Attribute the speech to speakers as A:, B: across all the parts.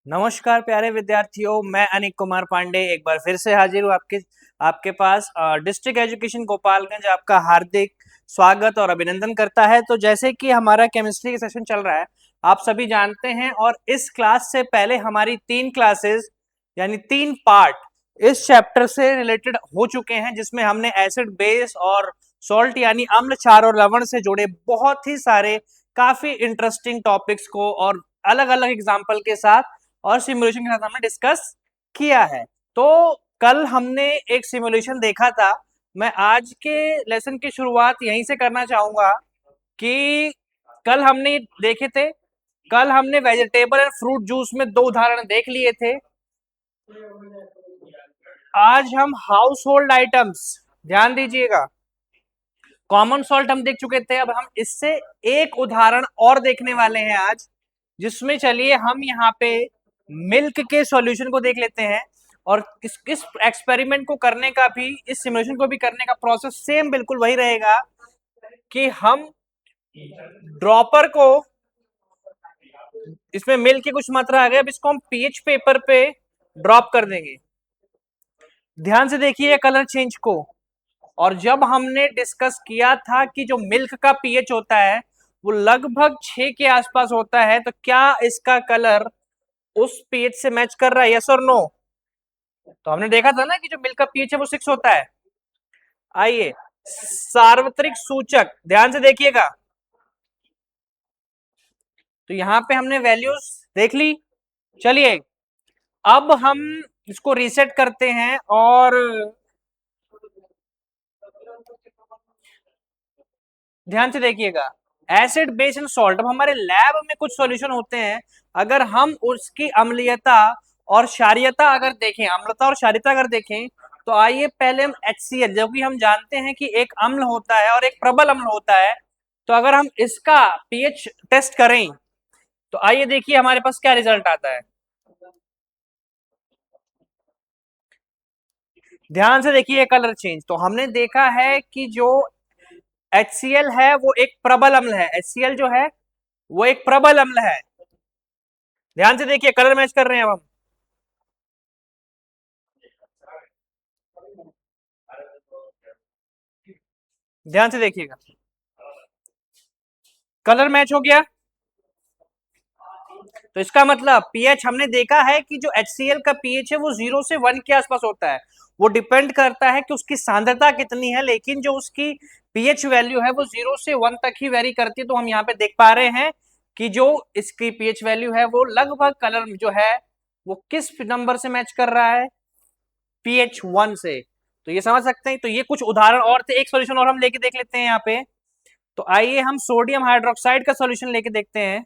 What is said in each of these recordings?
A: नमस्कार प्यारे विद्यार्थियों, मैं अनिक कुमार पांडे एक बार फिर से हाजिर हूँ आपके पास। डिस्ट्रिक्ट एजुकेशन गोपालगंज आपका हार्दिक स्वागत और अभिनंदन करता है। तो जैसे कि हमारा केमिस्ट्री का सेशन चल रहा है, आप सभी जानते हैं, और इस क्लास से पहले हमारी 3 क्लासेस यानी 3 पार्ट इस चैप्टर से रिलेटेड हो चुके हैं, जिसमें हमने एसिड बेस और सॉल्ट यानी अम्ल, क्षार और लवण से जुड़े बहुत ही सारे काफी इंटरेस्टिंग टॉपिक्स को और अलग अलग एग्जाम्पल के साथ और सिमुलेशन के साथ हमने डिस्कस किया है। तो कल हमने एक सिमुलेशन देखा था। मैं आज के लेसन की शुरुआत यहीं से करना चाहूंगा कि कल हमने देखे थे, कल हमने वेजिटेबल एंड फ्रूट जूस में 2 उदाहरण देख लिए थे। आज हम हाउस होल्ड आइटम्स, ध्यान दीजिएगा, कॉमन सॉल्ट हम देख चुके थे। अब हम इससे एक उदाहरण और देखने वाले हैं आज, जिसमें चलिए हम यहाँ पे मिल्क के सॉल्यूशन को देख लेते हैं। और इस एक्सपेरिमेंट को करने का भी, इस सिमुलेशन को भी करने का प्रोसेस सेम बिल्कुल वही रहेगा कि हम ड्रॉपर को, इसमें मिल्क की कुछ मात्रा आ गई, अब इसको हम पीएच पेपर पे ड्रॉप कर देंगे। ध्यान से देखिए कलर चेंज को। और जब हमने डिस्कस किया था कि जो मिल्क का पीएच होता है वो लगभग 6 के आसपास होता है, तो क्या इसका कलर उस पीएच से मैच कर रहा है, यस और नो? तो हमने देखा था ना कि जो मिल्क का पीएच है वो 6 होता है। आइए सार्वत्रिक सूचक ध्यान से देखिएगा। तो यहां पे हमने वैल्यूज देख ली। चलिए अब हम इसको रीसेट करते हैं और ध्यान से देखिएगा। एसिड बेस एंड सॉल्ट, अब हमारे लैब में कुछ सॉल्यूशन होते हैं, अगर हम उसकी अम्लीयता और क्षारीयता अगर देखें, अम्लता और क्षारीयता अगर देखें, तो आइए पहले हम HCl, जो कि हम जानते हैं कि एक अम्ल होता है और एक प्रबल अम्ल होता है, तो अगर हम इसका पीएच टेस्ट करें तो आइए देखिए हमारे पास क्या रिजल्ट आता है। ध्यान से देखिए कलर चेंज। तो हमने देखा है कि जो HCl है वो एक प्रबल अम्ल है, HCl जो है वो एक प्रबल अम्ल है। ध्यान से देखिए कलर मैच कर रहे हैं अब हम। ध्यान से देखिएगा, कलर मैच हो गया। तो इसका मतलब पीएच हमने देखा है कि जो HCl का पीएच है वो 0 से 1 के आसपास होता है। वो डिपेंड करता है कि उसकी सांद्रता कितनी है, लेकिन जो उसकी पीएच वैल्यू है वो 0 से 1 तक ही वेरी करती है। तो हम यहाँ पे देख पा रहे हैं कि जो इसकी पीएच वैल्यू है वो लगभग कलर जो है वो किस नंबर से मैच कर रहा है, पीएच 1 से। तो ये समझ सकते हैं। तो ये कुछ उदाहरण और थे, एक सोल्यूशन और हम लेके देख लेते हैं यहाँ पे। तो आइए हम सोडियम हाइड्रोक्साइड का सोल्यूशन लेके देखते हैं।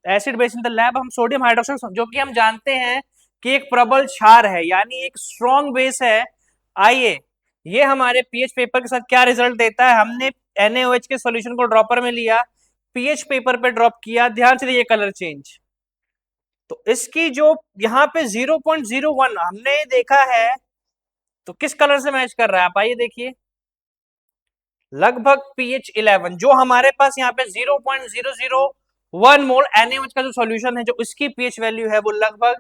A: Acid base in the lab, हम सोडियम हाइड्रोक्साइड, जो कि हम जानते हैं कि एक प्रबल क्षार है यानी एक स्ट्रॉन्ग बेस है। आइए ये हमारे पीएच पेपर के साथ क्या रिजल्ट देता है। हमने NaOH के सॉल्यूशन को ड्रॉपर में लिया, पीएच पेपर पे ड्रॉप किया, ध्यान से देखिए कलर चेंज। तो इसकी जो यहाँ पे 0.01 हमने देखा है, तो किस कलर से मैच कर रहा है आप आइए देखिए, लगभग pH 11। जो हमारे पास यहाँ पे 0.001 मोल NaOH का जो सॉल्यूशन है, जो इसकी pH वैल्यू है वो लगभग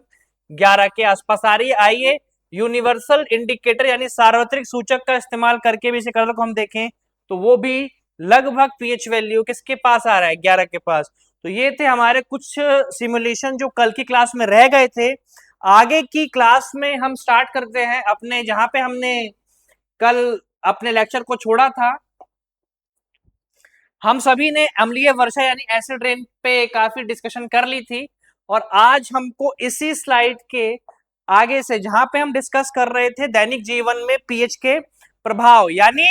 A: 11 के आसपास आ रही है। आइए यूनिवर्सल इंडिकेटर यानी सार्वत्रिक सूचक का इस्तेमाल करके भी इसे कलर को हम देखें, तो वो भी लगभग pH वैल्यू किसके पास आ रहा है, 11 के पास। तो ये थे हमारे कुछ सिमुलेशन जो कल की क्लास में रह गए थे। आगे की क्लास में हम स्टार्ट करते हैं अपने, जहां पे हमने कल अपने लेक्चर को छोड़ा था। हम सभी ने अम्लीय वर्षा यानी एसिड रेन पे काफी डिस्कशन कर ली थी, और आज हमको इसी स्लाइड के आगे से, जहां पे हम डिस्कस कर रहे थे दैनिक जीवन में पीएच के प्रभाव यानी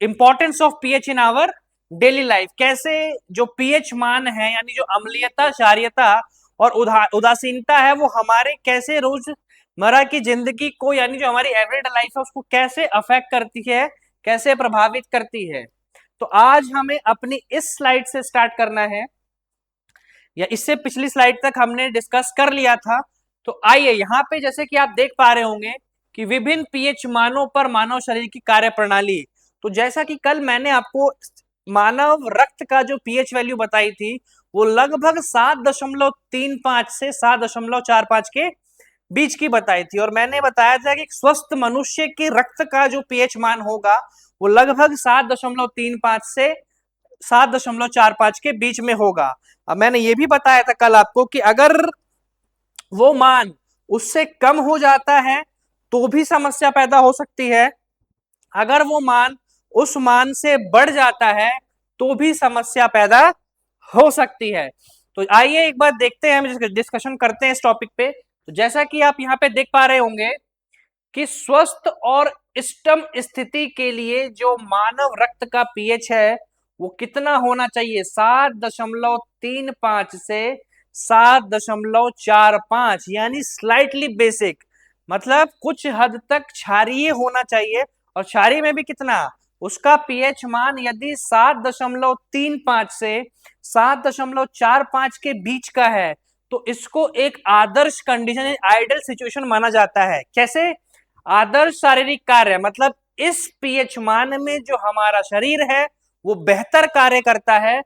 A: importance of pH in our daily life, कैसे जो पीएच मान है यानी जो अम्लीयता, क्षारीयता और उदासीनता है वो हमारे कैसे रोजमर्रा की जिंदगी को यानी जो हमारी एवरीडे लाइफ है उसको कैसे अफेक्ट करती है, कैसे प्रभावित करती है। तो आज हमें अपनी इस स्लाइड से स्टार्ट करना है, या इससे पिछली स्लाइड तक हमने डिस्कस कर लिया था। तो आइए यहाँ पे जैसे कि आप देख पा रहे होंगे कि विभिन्न पीएच मानों पर मानव शरीर की कार्य प्रणाली। तो जैसा कि कल मैंने आपको मानव रक्त का जो पीएच वैल्यू बताई थी वो लगभग 7.35 से 7.45 के बीच की बताई थी, और मैंने बताया था कि स्वस्थ मनुष्य के रक्त का जो पीएच मान होगा वो लगभग 7.35 से 7.45 के बीच में होगा। अब मैंने ये भी बताया था कल आपको कि अगर वो मान उससे कम हो जाता है तो भी समस्या पैदा हो सकती है, अगर वो मान उस मान से बढ़ जाता है तो भी समस्या पैदा हो सकती है। तो आइए एक बार देखते हैं, हम डिस्कशन करते हैं इस टॉपिक पे। तो जैसा कि आप यहाँ पे देख पा रहे होंगे कि स्वस्थ और इष्टतम स्थिति के लिए जो मानव रक्त का पीएच है वो कितना होना चाहिए, 7.35 से 7.45, यानी स्लाइटली बेसिक, मतलब कुछ हद तक क्षारीय होना चाहिए। और क्षारीय में भी कितना, उसका पीएच मान यदि 7.35 से 7.45 के बीच का है तो इसको एक आदर्श कंडीशन, आइडियल सिचुएशन माना जाता है। कैसे? आदर्श शारीरिक कार्य, मतलब इस पीएच मान में जो हमारा शरीर है वो बेहतर कार्य करता है।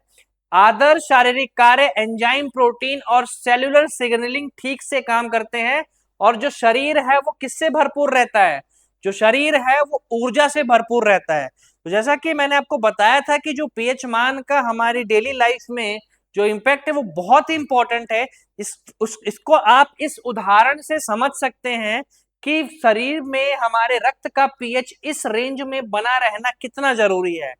A: आदर्श शारीरिक कार्य, एंजाइम, प्रोटीन और सेल्यूलर सिग्नलिंग ठीक से काम करते हैं, और जो शरीर है वो किससे भरपूर रहता है, जो शरीर है वो ऊर्जा से भरपूर रहता है। तो जैसा कि मैंने आपको बताया था कि जो पीएच मान का हमारी डेली लाइफ में जो इम्पैक्ट है वो बहुत ही इंपॉर्टेंट है। इसको आप इस उदाहरण से समझ सकते हैं कि शरीर में हमारे रक्त का पीएच इस रेंज में बना रहना कितना जरूरी है।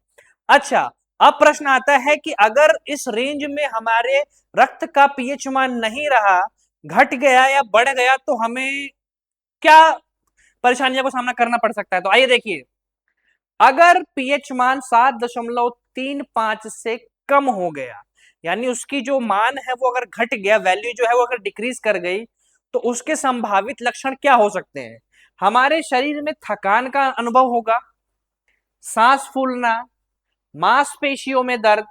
A: अच्छा, अब प्रश्न आता है कि अगर इस रेंज में हमारे रक्त का पीएच मान नहीं रहा, घट गया या बढ़ गया, तो हमें क्या परेशानियों का सामना करना पड़ सकता है। तो आइए देखिए, अगर पीएच मान 7.35 से कम हो गया, यानी उसकी जो मान है वो अगर घट गया, वैल्यू जो है वो अगर डिक्रीज कर गई, तो उसके संभावित लक्षण क्या हो सकते हैं। हमारे शरीर में थकान का अनुभव होगा, सांस फूलना, मांसपेशियों में दर्द,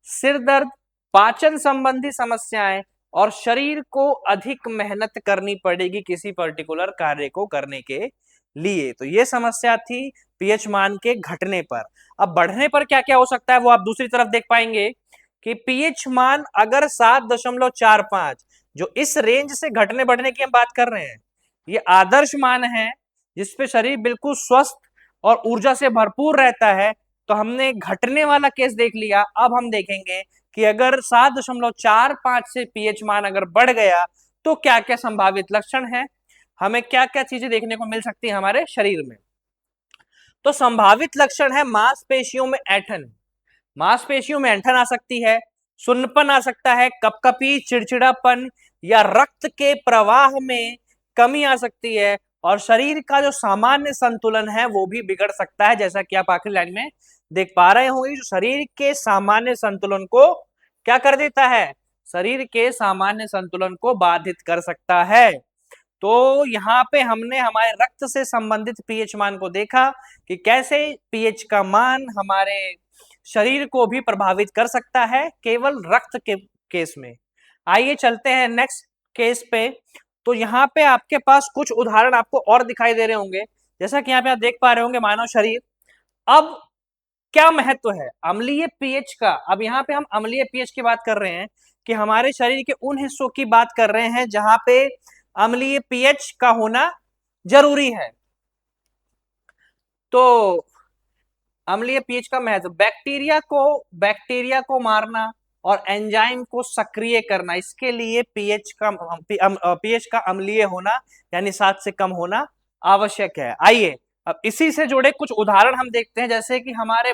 A: सिर दर्द, पाचन संबंधी समस्याएं, और शरीर को अधिक मेहनत करनी पड़ेगी किसी पर्टिकुलर कार्य को करने के लिए। तो ये समस्या थी पीएच मान के घटने पर। अब बढ़ने पर क्या क्या हो सकता है वो आप दूसरी तरफ देख पाएंगे कि पीएच मान अगर 7.45, जो इस रेंज से घटने बढ़ने की हम बात कर रहे हैं, ये आदर्श मान है जिसपे शरीर बिल्कुल स्वस्थ और ऊर्जा से भरपूर रहता है। तो हमने घटने वाला केस देख लिया। अब हम देखेंगे कि अगर 7.45 से पीएच मान अगर बढ़ गया तो क्या क्या संभावित लक्षण है, हमें क्या क्या चीजें देखने को मिल सकती है हमारे शरीर में। तो संभावित लक्षण है मांसपेशियों में ऐंठन, मांसपेशियों में ऐंठन आ सकती है, सुन्नपन आ सकता है, कपकपी, चिड़चिड़ापन या रक्त के प्रवाह में कमी आ सकती है, और शरीर का जो सामान्य संतुलन है वो भी बिगड़ सकता है। जैसा कि आप आखिरी लाइन में देख पा रहे होंगे, जो शरीर के सामान्य संतुलन को क्या कर देता है, शरीर के सामान्य संतुलन को बाधित कर सकता है। तो यहाँ पे हमने हमारे रक्त से संबंधित पीएच मान को देखा कि कैसे पीएच का मान हमारे शरीर को भी प्रभावित कर सकता है केवल रक्त के केस में। आइए चलते हैं नेक्स्ट केस पे। तो यहाँ पे आपके पास कुछ उदाहरण आपको और दिखाई दे रहे होंगे, जैसा कि यहाँ पे आप देख पा रहे होंगे मानव शरीर। अब क्या महत्व है अम्लीय पीएच का। अब यहाँ पे हम अम्लीय पीएच की बात कर रहे हैं कि हमारे शरीर के उन हिस्सों की बात कर रहे हैं जहां पे अम्लीय पीएच का होना जरूरी है। तो अम्लीय पीएच का महत्व, बैक्टीरिया को मारना और एंजाइम को सक्रिय करना, इसके लिए पीएच का अम्लीय होना यानी 7 से कम होना आवश्यक है। आइए अब इसी से जुड़े कुछ उदाहरण हम देखते हैं, जैसे कि हमारे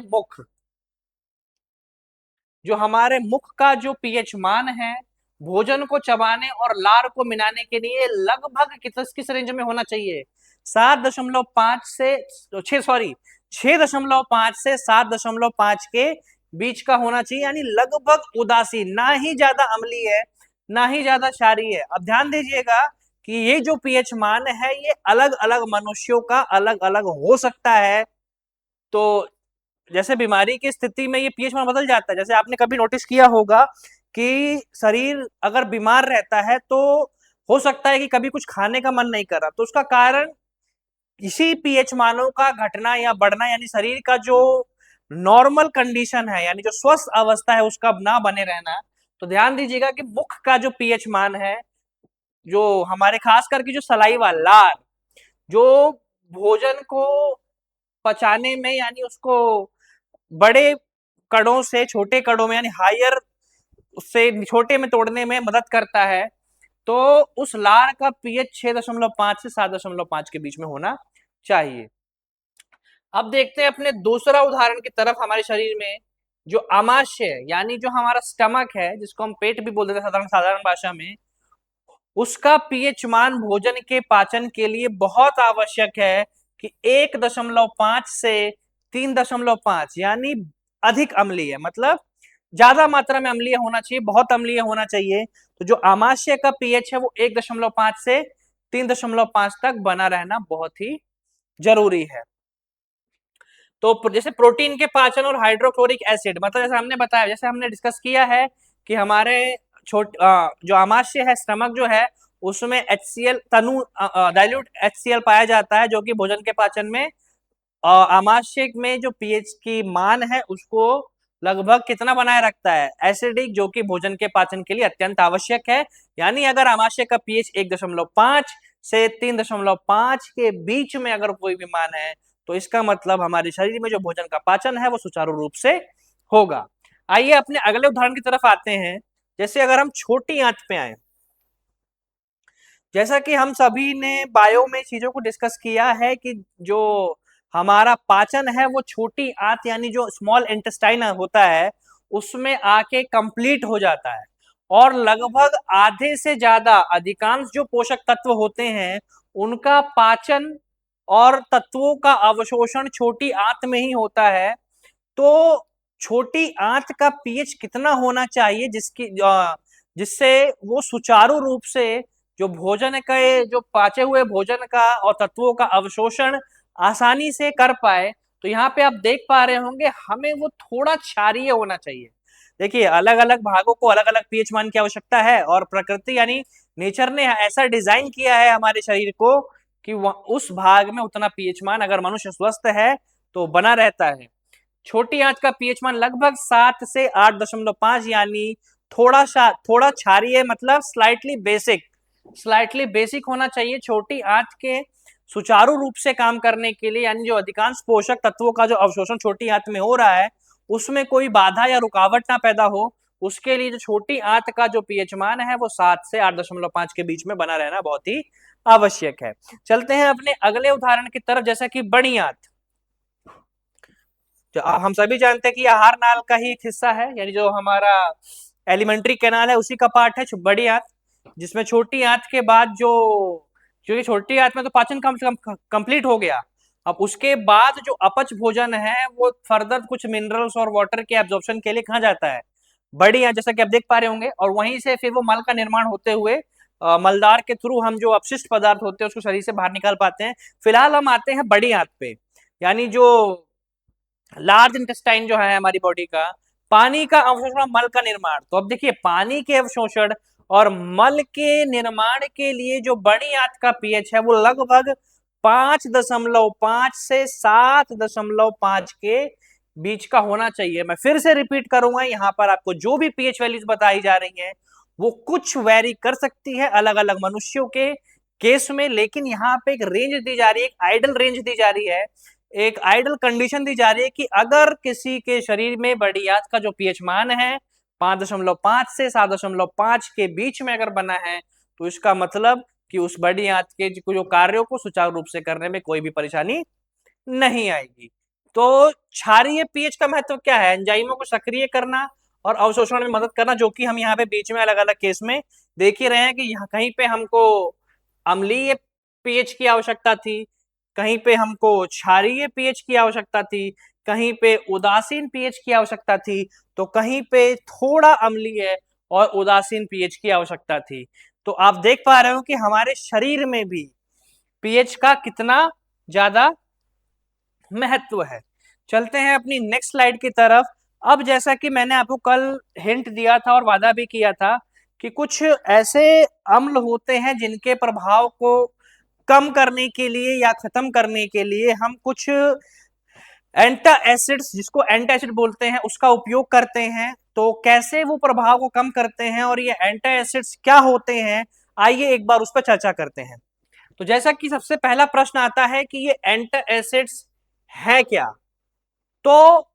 A: मुख का जो पीएच मान है, भोजन को चबाने और लार को मिलाने के लिए लगभग किस रेंज में होना चाहिए, 7.5 से 6.5 से 7.5 के बीच का होना चाहिए, यानी लगभग उदासीन, ना ही ज्यादा अम्लीय है ना ही ज्यादा क्षारीय है। अब ध्यान दीजिएगा कि ये जो पीएच मान है ये अलग अलग मनुष्यों का अलग अलग हो सकता है। तो जैसे बीमारी की स्थिति में ये पीएच मान बदल जाता है। जैसे आपने कभी नोटिस किया होगा कि शरीर अगर बीमार रहता है तो हो सकता है कि कभी कुछ खाने का मन नहीं कर रहा, तो उसका कारण इसी पीएच मानों का घटना या बढ़ना, यानी शरीर का जो नॉर्मल कंडीशन है, यानी जो स्वस्थ अवस्था है उसका ना बने रहना, तो ध्यान दीजिएगा कि मुख का जो पीएच मान है, जो हमारे खास करके जो सलाइवा लार, जो भोजन को पचाने में यानी उसको बड़े कणों से छोटे कणों में यानी हायर उससे छोटे में तोड़ने में मदद करता है, तो उस लार का पीएच 6.5 से 7.5 के बीच में होना चाहिए। अब देखते हैं अपने दूसरा उदाहरण की तरफ। हमारे शरीर में जो आमाशय यानी जो हमारा स्टमक है, जिसको हम पेट भी बोल देते हैं साधारण साधारण भाषा में, उसका पीएच मान भोजन के पाचन के लिए बहुत आवश्यक है कि 1.5 से 3.5 यानी अधिक अम्लीय, मतलब ज्यादा मात्रा में अम्लीय होना चाहिए, बहुत अम्लीय होना चाहिए। तो जो आमाशय का पीएच है वो 1.5 से 3.5 तक बना रहना बहुत ही जरूरी है। तो जैसे प्रोटीन के पाचन और हाइड्रोक्लोरिक एसिड, मतलब जैसे हमने बताया, जैसे हमने डिस्कस किया है कि हमारे जो आमाशय है, स्टमक जो है, उसमें HCl तनु डाइल्यूट HCl पाया जाता है, जो कि भोजन के पाचन में आमाशय में जो पीएच की मान है उसको लगभग कितना बनाए रखता है, एसिडिक, जो कि भोजन के पाचन के लिए अत्यंत आवश्यक है। यानी अगर आमाशय का पीएच 1.5 से 3.5 के बीच में अगर कोई भी मान है, तो इसका मतलब हमारे शरीर में जो भोजन का पाचन है वो सुचारू रूप से होगा। आइए अपने अगले उदाहरण की तरफ आते हैं। जैसे अगर हम छोटी आंत पे आए, जैसा कि हम सभी ने बायो में चीजों को डिस्कस किया है कि जो हमारा पाचन है वो छोटी आंत यानी जो स्मॉल इंटेस्टाइन होता है उसमें आके कंप्लीट हो जाता है, और लगभग आधे से ज्यादा अधिकांश जो पोषक तत्व होते हैं उनका पाचन और तत्वों का अवशोषण छोटी आंत में ही होता है। तो छोटी आंत का पीएच कितना होना चाहिए जिससे वो सुचारू रूप से जो भोजन का जो पाचे हुए भोजन का और तत्वों का अवशोषण आसानी से कर पाए। तो यहाँ पे आप देख पा रहे होंगे हमें वो थोड़ा क्षारीय होना चाहिए। देखिए अलग अलग भागों को अलग अलग पीएच मान की आवश्यकता है, और प्रकृति यानी नेचर ने ऐसा डिजाइन किया है हमारे शरीर को कि उस भाग में उतना पीएच मान अगर मनुष्य स्वस्थ है तो बना रहता है। छोटी आंच का पीएच मान लगभग 7 से 8.5 यानी थोड़ा क्षारीय, मतलब स्लाइटली बेसिक होना चाहिए छोटी आंत के सुचारू रूप से काम करने के लिए। यानी जो अधिकांश पोषक तत्वों का जो अवशोषण छोटी आंत में हो रहा है उसमें कोई बाधा या रुकावट ना पैदा हो, उसके लिए जो छोटी आंत का जो पीएच मान है वो 7 से 8.5 के बीच में बना रहना बहुत ही आवश्यक है। चलते हैं अपने अगले उदाहरण की तरफ, जैसा कि बड़ी आंत। जो हम सभी जानते हैं कि आहार नाल का ही एक हिस्सा है, यानी जो हमारा एलिमेंट्री कैनाल है उसी का पार्ट है बड़ी आंत, जिसमें छोटी आंत के बाद जो क्योंकि छोटी आंत में तो पाचन कम से कम कंप्लीट हो गया, अब उसके बाद जो अपच भोजन है वो फर्दर कुछ मिनरल्स और वाटर के एब्जॉर्प्शन के लिए कहाँ जाता है, बड़ी आंत, जैसा कि आप देख पा रहे होंगे, और वहीं से फिर वो मल का निर्माण होते हुए मलदार के थ्रू हम जो अपशिष्ट पदार्थ होते हैं उसको शरीर से बाहर निकाल पाते हैं। फिलहाल हम आते हैं बड़ी आंत पे, यानी जो लार्ज इंटेस्टाइन जो है हमारी बॉडी का, पानी का अवशोषण, मल का निर्माण। तो अब देखिए पानी के अवशोषण और मल के निर्माण के लिए जो बड़ी आंत का पीएच है वो लगभग 5.5 से 7.5 के बीच का होना चाहिए। मैं फिर से रिपीट करूंगा, यहाँ पर आपको जो भी पीएच वैल्यूज बताई जा रही हैं वो कुछ वेरी कर सकती है अलग अलग मनुष्यों के केस में, लेकिन यहाँ पे एक रेंज दी जा रही है, एक आइडल रेंज दी जा रही है, एक आइडल कंडीशन दी जा रही है कि अगर किसी के शरीर में बड़ी आंत का जो पीएच मान है 5.5 से 7.5 के बीच में अगर बना है, तो इसका मतलब कि उस बड़ी आंत के जो कार्यों को सुचारू रूप से करने में कोई भी परेशानी नहीं आएगी। तो क्षारीय पीएच का महत्व क्या है? एंजाइमों को सक्रिय करना और अवशोषण में मदद करना, जो कि हम यहाँ पे बीच में अलग अलग केस में देख ही रहे हैं कि यहाँ कहीं पे हमको अम्लीय पीएच की आवश्यकता थी, कहीं पे हमको क्षारीय पीएच की आवश्यकता थी, कहीं पे उदासीन पीएच की आवश्यकता थी, तो कहीं पे थोड़ा अम्लीय और उदासीन पीएच की आवश्यकता थी। तो आप देख पा रहे हो कि हमारे शरीर में भी पीएच का कितना ज्यादा महत्व है। चलते हैं अपनी नेक्स्ट स्लाइड की तरफ। अब जैसा कि मैंने आपको कल हिंट दिया था और वादा भी किया था कि कुछ ऐसे अम्ल होते हैं जिनके प्रभाव को कम करने के लिए या खत्म करने के लिए हम कुछ एंटा एसिड्स, जिसको एंटा एसिड बोलते हैं, उसका उपयोग करते हैं। तो कैसे वो प्रभाव को कम करते हैं और ये एंटा एसिड्स क्या होते हैं, आइए एक बार उस पर चर्चा करते हैं। तो जैसा कि सबसे पहला प्रश्न आता है कि ये एंटा एसिड्स है क्या, तो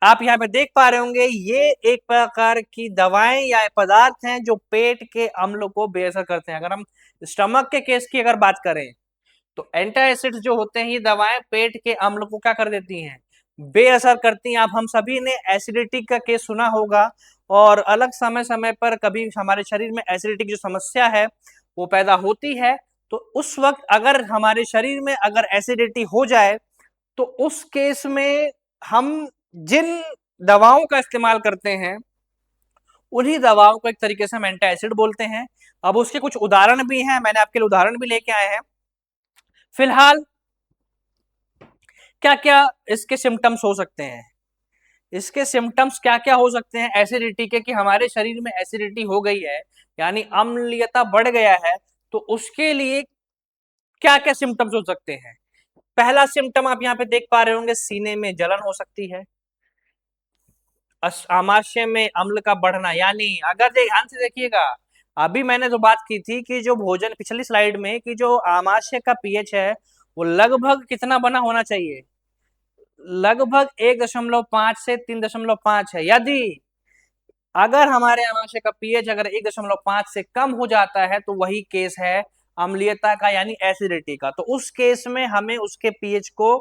A: आप यहाँ पे देख पा रहे होंगे ये एक प्रकार की दवाएं या पदार्थ हैं जो पेट के अम्ल को बेअसर करते हैं। अगर हम स्टमक के केस की अगर बात करें तो एंटा एसिड्स जो होते हैं ये दवाएं पेट के अम्ल को क्या कर देती हैं, बेअसर करती हैं। आप हम सभी ने एसिडिटी का केस सुना होगा और अलग समय समय पर कभी हमारे शरीर में एसिडिटी की जो समस्या है वो पैदा होती है, तो उस वक्त अगर हमारे शरीर में अगर एसिडिटी हो जाए तो उस केस में हम जिन दवाओं का इस्तेमाल करते हैं उन्हीं दवाओं को एक तरीके से हम एंटी एसिड बोलते हैं। अब उसके कुछ उदाहरण भी हैं, मैंने आपके लिए उदाहरण भी लेके आए हैं। फिलहाल क्या क्या इसके सिम्टम्स हो सकते हैं, इसके सिम्टम्स क्या क्या हो सकते हैं एसिडिटी के, कि हमारे शरीर में एसिडिटी हो गई है यानी अम्लीयता बढ़ गया है, तो उसके लिए क्या क्या सिम्टम्स हो सकते हैं। पहला सिम्टम आप यहाँ पे देख पा रहे होंगे, सीने में जलन हो सकती है। आमाशय में अम्ल का बढ़ना, यानी अगर ध्यान से देखिएगा, अभी मैंने जो बात की थी कि जो भोजन पिछली स्लाइड में कि जो आमाशय का पीएच है वो लगभग कितना बना होना चाहिए, लगभग 1.5 से 3.5 है। यदि अगर हमारे आमाशय का पीएच अगर 1.5 से कम हो जाता है तो वही केस है अम्लीयता का यानी एसिडिटी का। तो उस केस में हमें उसके पीएच को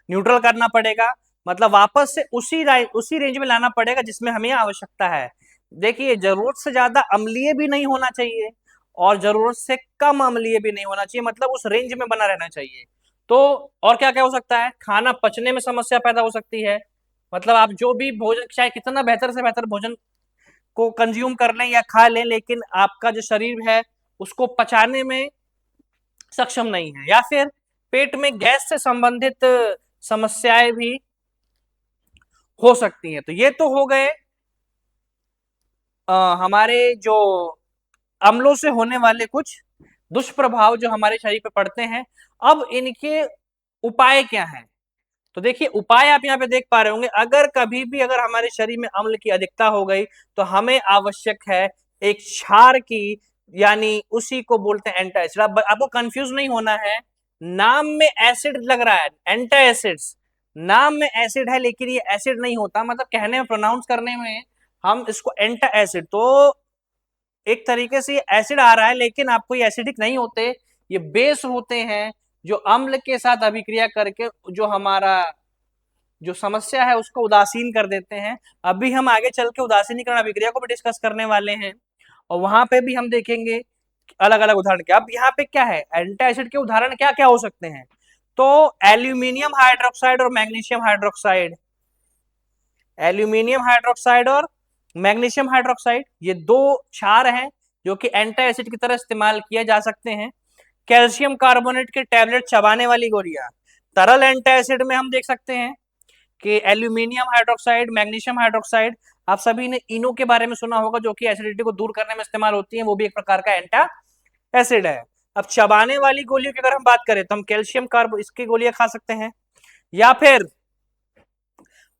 A: न्यूट्रल करना पड़ेगा, मतलब वापस से उसी रेंज में लाना पड़ेगा जिसमें हमें आवश्यकता है। देखिए जरूरत से ज्यादा अम्लीय भी नहीं होना चाहिए और जरूरत से कम अम्लीय भी नहीं होना चाहिए, मतलब उस रेंज में बना रहना चाहिए। तो और क्या क्या हो सकता है, खाना पचने में समस्या पैदा हो सकती है, मतलब आप जो भी भोजन चाहे कितना बेहतर से बेहतर भोजन को कंज्यूम कर लें या खा लें, लेकिन आपका जो शरीर है उसको पचाने में सक्षम नहीं है। या फिर पेट में गैस से संबंधित समस्याएं भी हो सकती हैं। तो ये तो हो गए हमारे जो अम्लों से होने वाले कुछ दुष्प्रभाव जो हमारे शरीर पे पड़ते हैं। अब इनके उपाय क्या हैं, तो देखिए उपाय आप यहाँ पे देख पा रहे होंगे, अगर कभी भी अगर हमारे शरीर में अम्ल की अधिकता हो गई तो हमें आवश्यक है एक क्षार की, यानी उसी को बोलते हैं एंटा एसिड। आपको कंफ्यूज नहीं होना है, नाम में एसिड लग रहा है, एंटा एसिड्स नाम में एसिड है लेकिन ये एसिड नहीं होता, मतलब कहने में प्रोनाउंस करने में हम इसको एंटा एसिड, तो एक तरीके से ये एसिड आ रहा है लेकिन आपको ये एसिडिक नहीं होते, ये बेस होते हैं जो अम्ल के साथ अभिक्रिया करके जो हमारा जो समस्या है उसको उदासीन कर देते हैं। अभी हम आगे चल के उदासीनीकरण अभिक्रिया को भी डिस्कस करने वाले हैं और वहां पे भी हम देखेंगे अलग अलग उदाहरण क्या। अब यहाँ पे क्या है, एंटी एसिड के उदाहरण क्या क्या हो सकते हैं, तो एल्यूमिनियम हाइड्रोक्साइड और मैग्नीशियम हाइड्रोक्साइड, एल्यूमिनियम हाइड्रोक्साइड और मैग्नीशियम हाइड्रोक्साइड ये दो क्षार हैं जो कि एंटी एसिड की तरह इस्तेमाल किए जा सकते हैं। कैल्शियम कार्बोनेट के टैबलेट चबाने वाली गोलियां, तरल एंटी एसिड में हम देख सकते हैं कि एल्यूमिनियम हाइड्रोक्साइड, मैग्नीशियम हाइड्रोक्साइड, आप सभी ने इनो के बारे में सुना होगा जो कि एसिडिटी को दूर करने में इस्तेमाल होती है, वो भी एक प्रकार का एंटा एसिड है। अब चबाने वाली गोलियों की अगर हम बात करें तो हम कैल्शियम कार्बो इसकी गोलियां खा सकते हैं, या फिर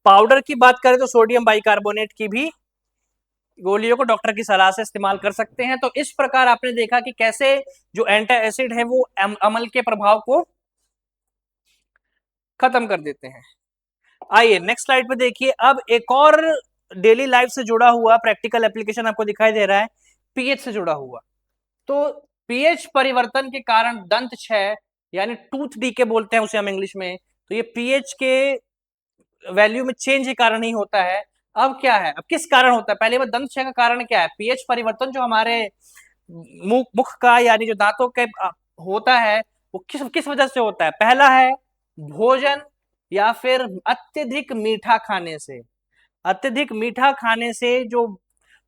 A: पाउडर की बात करें तो सोडियम बाइकार्बोनेट की भी गोलियों को डॉक्टर की सलाह से इस्तेमाल कर सकते हैं। तो इस प्रकार आपने देखा कि कैसे जो एंटी एसिड है वो अम्ल के प्रभाव को खत्म कर देते हैं। आइए नेक्स्ट स्लाइड पे देखिए, अब एक और डेली लाइफ से जुड़ा हुआ प्रैक्टिकल एप्लीकेशन आपको दिखाई दे रहा है, पीएच से जुड़ा हुआ। तो पीएच परिवर्तन के कारण दंत क्षय यानी टूथ डीके बोलते हैं उसे हम इंग्लिश में, तो ये पीएच के वैल्यू में चेंज के कारण ही होता है। अब क्या है, अब किस कारण होता है, पहले बार दंत क्षय का कारण क्या है, पीएच परिवर्तन जो हमारे मुख का यानी जो दांतों के होता है वो किस किस वजह से होता है। पहला है भोजन या फिर अत्यधिक मीठा खाने से, अत्यधिक मीठा खाने से जो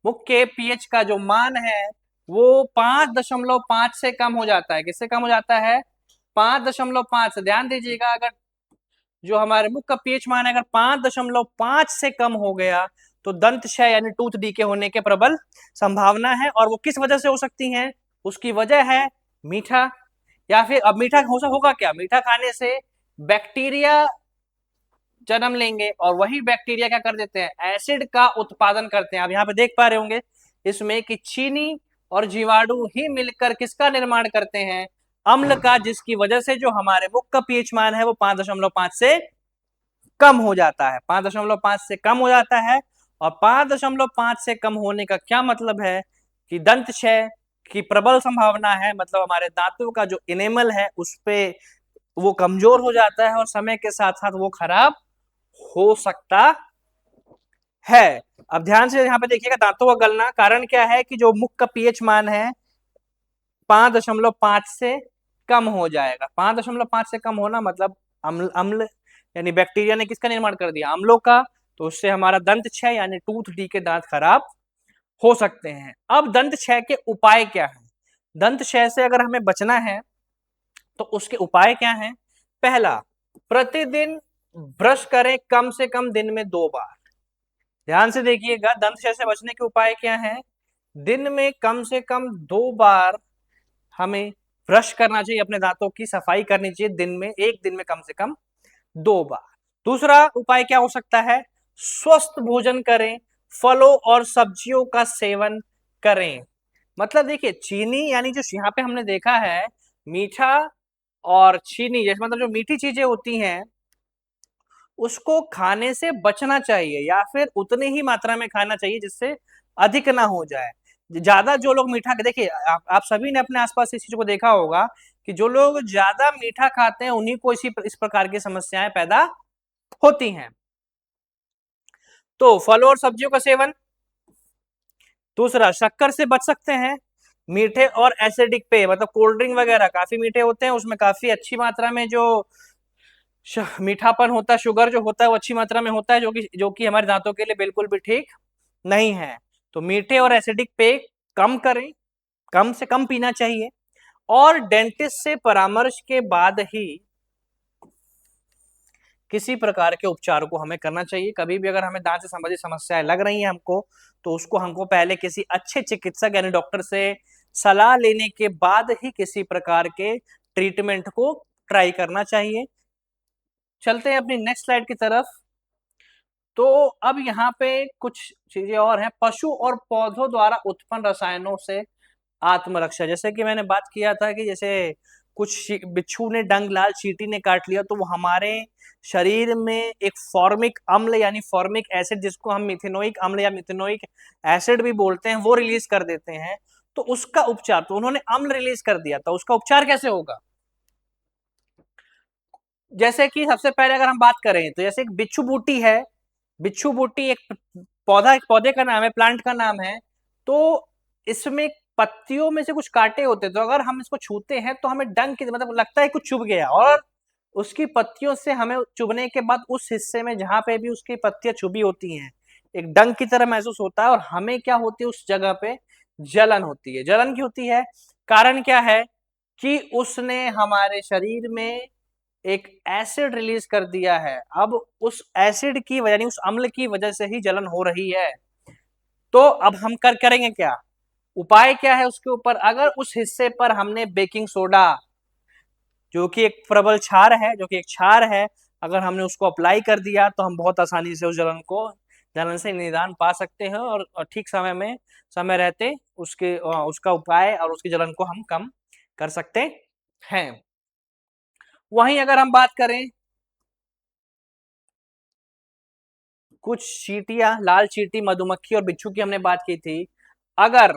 A: मुख के पीएच का जो मान है वो 5.5 से कम हो जाता है। किससे कम हो जाता है, 5.5 से। ध्यान दीजिएगा, अगर जो हमारे मुख का पीएच मान है अगर 5.5 से कम हो गया तो दंत क्षय यानी टूथ डीके होने के प्रबल संभावना है। और वो किस वजह से हो सकती है, उसकी वजह है मीठा, या फिर अब मीठा होगा क्या, मीठा खाने से बैक्टीरिया जन्म लेंगे और वही बैक्टीरिया क्या कर देते हैं, एसिड का उत्पादन करते हैं। आप यहाँ पे देख पा रहे होंगे इसमें कि चीनी और जीवाणु ही मिलकर किसका निर्माण करते हैं, अम्ल का, जिसकी वजह से जो हमारे मुख का पीएच मान है वो 5.5 से कम हो जाता है, 5.5 से कम हो जाता है। और 5.5 से कम होने का क्या मतलब है कि दंत क्षय की प्रबल संभावना है, मतलब हमारे दांतों का जो इनेमल है उस पे वो कमजोर हो जाता है और समय के साथ साथ वो खराब हो सकता है। अब ध्यान से यहाँ पे देखिएगा, दांतों का गलना कारण क्या है कि जो मुख का पीएच मान है 5.5 से कम हो जाएगा। 5.5 से कम होना मतलब अम्ल अम्ल यानी बैक्टीरिया ने किसका निर्माण कर दिया, अम्लों का। तो उससे हमारा दंत क्षय यानी टूथ डी के दांत खराब हो सकते हैं। अब दंत क्षय के उपाय क्या है, दंत क्षय से अगर हमें बचना है तो उसके उपाय क्या हैं। पहला, प्रतिदिन ब्रश करें कम से कम दिन में 2 बार। ध्यान से देखिएगा, दंत क्षय से बचने के उपाय क्या हैं, दिन में कम से कम 2 बार हमें ब्रश करना चाहिए, अपने दांतों की सफाई करनी चाहिए दिन में, एक दिन में कम से कम 2 बार। दूसरा उपाय क्या हो सकता है, स्वस्थ भोजन करें, फलों और सब्जियों का सेवन करें। मतलब देखिए चीनी यानी जो यहाँ पे हमने देखा है मीठा और चीनी, जैसे मतलब जो मीठी चीजें होती हैं उसको खाने से बचना चाहिए या फिर उतनी ही मात्रा में खाना चाहिए जिससे अधिक ना हो जाए। ज्यादा जो लोग मीठा, देखिए आप सभी ने अपने आसपास इस चीज को देखा होगा कि जो लोग ज्यादा मीठा खाते हैं उन्हीं को इस प्रकार की समस्याएं पैदा होती हैं। तो फलों और सब्जियों का सेवन। दूसरा, शक्कर से बच सकते हैं, मीठे और एसिडिक पेय मतलब कोल्ड ड्रिंक वगैरह काफी मीठे होते हैं, उसमें काफी अच्छी मात्रा में जो मीठापन होता है, शुगर जो होता है वो अच्छी मात्रा में होता है, जो कि हमारे दांतों के लिए बिल्कुल भी ठीक नहीं है। तो मीठे और एसिडिक पेय कम करें, कम से कम पीना चाहिए। और डेंटिस्ट से परामर्श के बाद ही किसी प्रकार के उपचार को हमें करना चाहिए। कभी भी अगर हमें दांत से संबंधित समस्याएं लग रही हैं हमको, तो उसको हमको पहले किसी अच्छे चिकित्सक यानी डॉक्टर से सलाह लेने के बाद ही किसी प्रकार के ट्रीटमेंट को ट्राई करना चाहिए। चलते हैं अपनी नेक्स्ट स्लाइड की तरफ। तो अब यहाँ पे कुछ चीजें और हैं, पशु और पौधों द्वारा उत्पन्न रसायनों से आत्मरक्षा। जैसे कि मैंने बात किया था कि जैसे कुछ बिच्छू ने डंग लाल चींटी ने काट लिया तो वो हमारे शरीर में एक फॉर्मिक अम्ल यानी फॉर्मिक एसिड, जिसको हम मिथेनोइक अम्ल या मिथेनोइक एसिड भी बोलते हैं, वो रिलीज कर देते हैं। तो उसका उपचार, तो उन्होंने अम्ल रिलीज कर दिया था, उसका उपचार कैसे होगा। जैसे कि सबसे पहले अगर हम बात करें तो जैसे एक बिच्छू बूटी है, बिच्छू बूटी एक पौधा, एक पौधे का नाम है, प्लांट का नाम है। तो इसमें पत्तियों में से कुछ कांटे होते हैं, तो अगर हम इसको छूते हैं तो हमें डंक की मतलब लगता है कुछ चुभ गया, और उसकी पत्तियों से हमें चुभने के बाद उस हिस्से में जहां पे भी उसकी पत्तियां चुभी होती हैं एक डंक की तरह महसूस होता है, और हमें क्या होती है उस जगह पे जलन होती है। जलन क्यों होती है, कारण क्या है कि उसने हमारे शरीर में एक एसिड रिलीज कर दिया है। अब उस एसिड की वजह यानी उस अम्ल की वजह से ही जलन हो रही है। तो अब हम करेंगे क्या, उपाय क्या है उसके ऊपर। अगर उस हिस्से पर हमने बेकिंग सोडा, जो कि एक प्रबल क्षार है, जो कि एक क्षार है, अगर हमने उसको अप्लाई कर दिया तो हम बहुत आसानी से उस जलन से निदान पा सकते हैं और ठीक समय रहते उसका उपाय और उसकी जलन को हम कम कर सकते हैं। वहीं अगर हम बात करें कुछ चींटियां, लाल चींटी, मधुमक्खी और बिच्छू की हमने बात की थी, अगर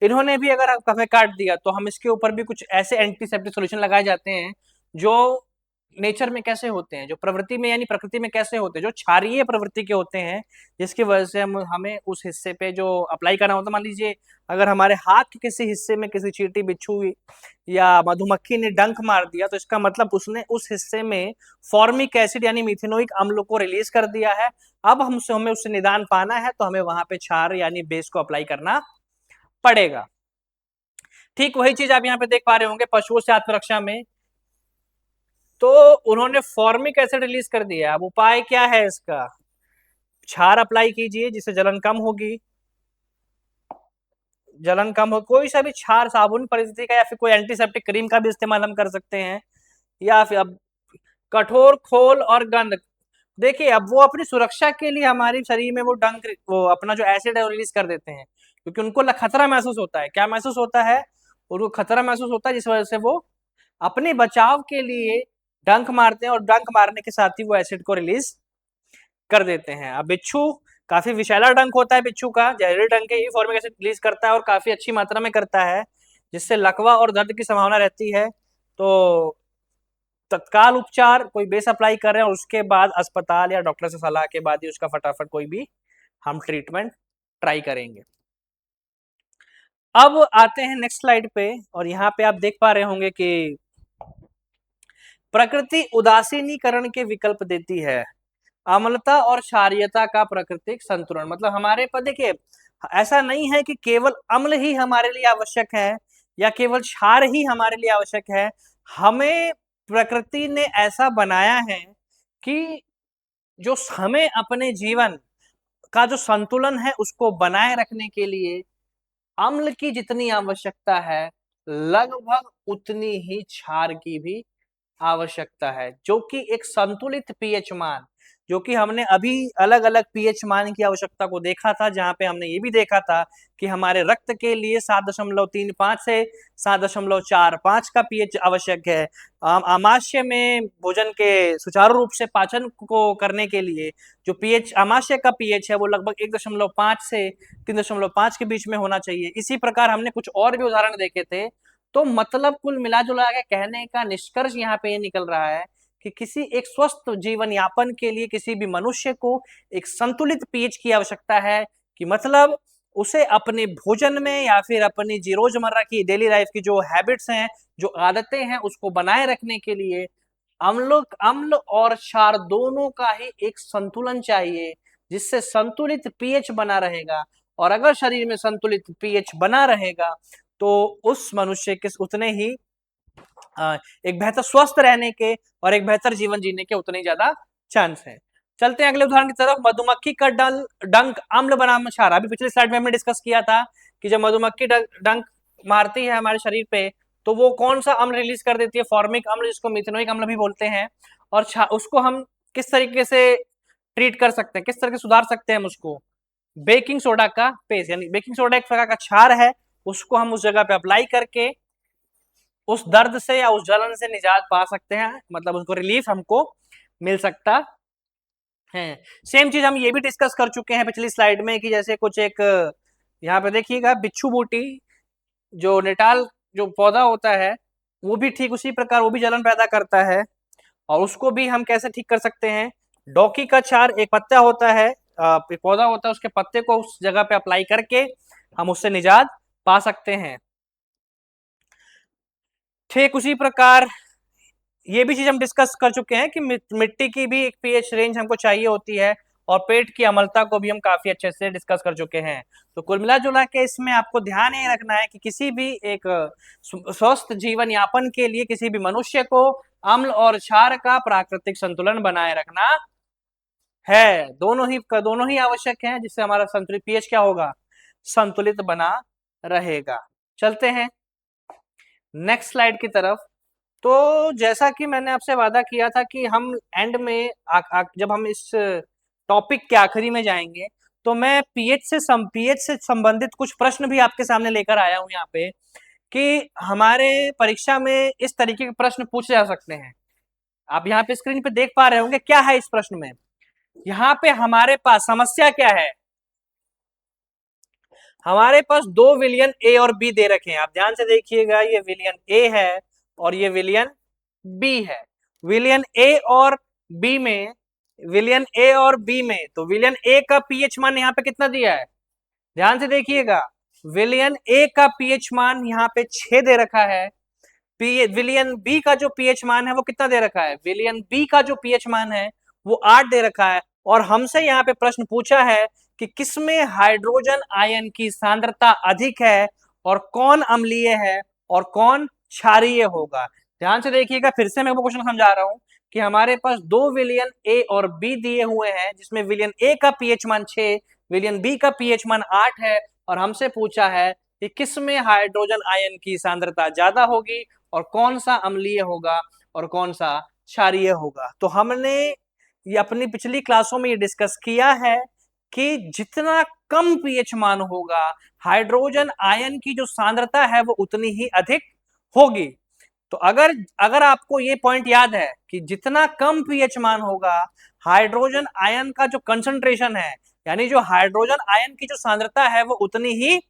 A: इन्होंने भी अगर हमें काट दिया तो हम इसके ऊपर भी कुछ ऐसे एंटीसेप्टिक सॉल्यूशन लगाए जाते हैं जो नेचर में कैसे होते हैं, जो प्रवृत्ति में यानी प्रकृति में कैसे होते हैं, जो क्षारीय प्रवृत्ति के होते हैं, जिसकी वजह से हमें उस हिस्से पे जो अप्लाई करना होता है। मान लीजिए अगर हमारे हाथ के किसी हिस्से में किसी चींटी, बिच्छू या मधुमक्खी ने डंक मार दिया तो इसका मतलब उसने उस हिस्से में फॉर्मिक एसिड यानी मिथेनोइक अम्ल को रिलीज कर दिया है। अब हमें उससे निदान पाना है तो हमें वहां पे क्षार यानी बेस को अप्लाई करना पड़ेगा। ठीक वही चीज आप यहाँ पे देख पा रहे होंगे पशुओं से आत्मरक्षा में, तो उन्होंने फॉर्मिक एसिड रिलीज कर दिया। अब उपाय क्या है इसका, क्षार अप्लाई कीजिए जिससे जलन कम होगी। जलन कम हो, कोई सा भी क्षार, साबुन परिस्थिति का या फिर कोई एंटीसेप्टिक क्रीम का भी इस्तेमाल हम कर सकते हैं, या फिर अब कठोर, खोल और गंध। देखिए अब वो अपनी सुरक्षा के लिए हमारे शरीर में वो अपना जो एसिड है वो रिलीज कर देते हैं, क्योंकि उनको खतरा महसूस होता है। क्या महसूस होता है? उनको खतरा महसूस होता है, जिस वजह से वो अपने बचाव के लिए डंक मारते हैं और डंक मारने के साथ ही वो एसिड को रिलीज कर देते हैं। अब बिच्छू काफी विषैला डंक होता है, बिच्छू का जहरीला डंक है, ये फॉर्मिक एसिड रिलीज करता है और काफी अच्छी मात्रा में करता है, जिससे लकवा और दर्द की संभावना रहती है। तो तत्काल उपचार कोई बेस अप्लाई कर रहे हैं और उसके बाद अस्पताल या डॉक्टर से सलाह के बाद ही उसका फटाफट कोई भी हम ट्रीटमेंट ट्राई करेंगे। अब आते हैं नेक्स्ट स्लाइड पे, और यहाँ पे आप देख पा रहे होंगे कि प्रकृति उदासीनीकरण के विकल्प देती है, अम्लता और क्षारीयता का प्राकृतिक संतुलन। मतलब हमारे पर देखिए ऐसा नहीं है कि केवल अम्ल ही हमारे लिए आवश्यक है या केवल क्षार ही हमारे लिए आवश्यक है। हमें प्रकृति ने ऐसा बनाया है कि जो हमें अपने जीवन का जो संतुलन है उसको बनाए रखने के लिए अम्ल की जितनी आवश्यकता है लगभग उतनी ही क्षार की भी आवश्यकता है, जो कि एक संतुलित पीएच मान, जो कि हमने अभी अलग अलग पीएच मान की आवश्यकता को देखा था, जहां पे हमने ये भी देखा था कि हमारे रक्त के लिए 7.35 से 7.45 का पीएच आवश्यक है। आमाशय में भोजन के सुचारू रूप से पाचन को करने के लिए जो पीएच आमाशय का पीएच है वो लगभग 1.5 से 3.5 के बीच में होना चाहिए। इसी प्रकार हमने कुछ और भी उदाहरण देखे थे। तो मतलब कुल मिला जुला के कहने का निष्कर्ष यहाँ पे ये निकल रहा है कि किसी एक स्वस्थ जीवन यापन के लिए किसी भी मनुष्य को एक संतुलित पीएच की आवश्यकता है, कि मतलब उसे अपने भोजन में या फिर अपनी रोजमर्रा की डेली लाइफ की जो हैबिट्स हैं, जो आदतें हैं, उसको बनाए रखने के लिए अम्ल और क्षार दोनों का ही एक संतुलन चाहिए, जिससे संतुलित पीएच बना रहेगा। और अगर शरीर में संतुलित पीएच बना रहेगा तो उस मनुष्य के उतने ही एक बेहतर स्वस्थ रहने के और एक बेहतर जीवन जीने के उतने ज्यादा चांस है। चलते हैं अगले उदाहरण की तरफ। मधुमक्खी का डंक अम्ल बनाम क्षार। अभी पिछले स्लाइड में हमने डिस्कस किया था कि जब मधुमक्खी डंक मारती है हमारे शरीर पे तो वो कौन सा अम्ल रिलीज कर देती है? फॉर्मिक अम्ल, जिसको मिथेनोइक अम्ल भी बोलते हैं। और उसको हम किस तरीके से ट्रीट कर सकते हैं, किस तरह से सुधार सकते हैं हम उसको? बेकिंग सोडा का पेस्ट, यानी बेकिंग सोडा एक प्रकार का क्षार है, उसको हम उस जगह पे अप्लाई करके उस दर्द से या उस जलन से निजात पा सकते हैं, मतलब उसको रिलीफ हमको मिल सकता है। सेम चीज हम ये भी डिस्कस कर चुके हैं पिछली स्लाइड में कि जैसे कुछ एक यहाँ पे देखिएगा बिच्छू बूटी जो नेटाल जो पौधा होता है वो भी ठीक उसी प्रकार वो भी जलन पैदा करता है, और उसको भी हम कैसे ठीक कर सकते हैं? डॉकी का क्षार एक पत्ता होता है, पौधा होता है, उसके पत्ते को उस जगह पे अप्लाई करके हम उससे निजात पा सकते हैं। ठीक उसी प्रकार ये भी चीज हम डिस्कस कर चुके हैं कि मिट्टी की भी एक पीएच रेंज हमको चाहिए होती है, और पेट की अम्लता को भी हम काफी अच्छे से डिस्कस कर चुके हैं। तो कुल मिला जुला के इसमें आपको ध्यान ये रखना है कि किसी भी एक स्वस्थ जीवन यापन के लिए किसी भी मनुष्य को अम्ल और क्षार का प्राकृतिक संतुलन बनाए रखना है। दोनों ही आवश्यक है, जिससे हमारा संतुलित पीएच क्या होगा? संतुलित बना रहेगा। चलते हैं नेक्स्ट स्लाइड की तरफ। तो जैसा कि मैंने आपसे वादा किया था कि हम एंड में जब हम इस टॉपिक के आखिरी में जाएंगे तो मैं पीएच से संबंधित कुछ प्रश्न भी आपके सामने लेकर आया हूं यहाँ पे, कि हमारे परीक्षा में इस तरीके के प्रश्न पूछे जा सकते हैं। आप यहाँ पे स्क्रीन पे देख पा रहे होंगे क्या है इस प्रश्न में। यहाँ पे हमारे पास समस्या क्या है? हमारे पास दो विलियन ए और बी दे रखे हैं। आप ध्यान से देखिएगा, ये विलियन ए है और ये विलियन बी है। विलियन ए और बी में तो विलियन ए का पीएच मान यहाँ पे कितना दिया है? ध्यान से देखिएगा, विलियन ए का पीएच मान यहाँ पे 6 दे रखा है। विलियन बी का जो पीएच मान है वो कितना दे रखा है? विलियन बी का जो पीएच मान है वो 8 दे रखा है। और हमसे यहाँ पे प्रश्न पूछा है कि किसमें हाइड्रोजन आयन की सांद्रता अधिक है और कौन अम्लीय है और कौन क्षारीय होगा। ध्यान से देखिएगा, फिर से मैं वो क्वेश्चन समझा रहा हूं कि हमारे पास दो विलियन ए और बी दिए हुए हैं, जिसमें विलियन ए का पीएच मान 6, विलियन बी का पीएच मान 8 है, और हमसे पूछा है कि किसमें हाइड्रोजन आयन की सांद्रता ज्यादा होगी और कौन सा अम्लीय होगा और कौन सा क्षारीय होगा। तो हमने ये अपनी पिछली क्लासों में ये डिस्कस किया है कि जितना कम पीएच मान होगा, हाइड्रोजन आयन की जो सांद्रता है वो उतनी ही अधिक होगी। तो अगर अगर आपको ये पॉइंट याद है कि जितना कम पीएच मान होगा, हाइड्रोजन आयन का जो कंसंट्रेशन है, यानी जो हाइड्रोजन आयन की जो सांद्रता है वो उतनी ही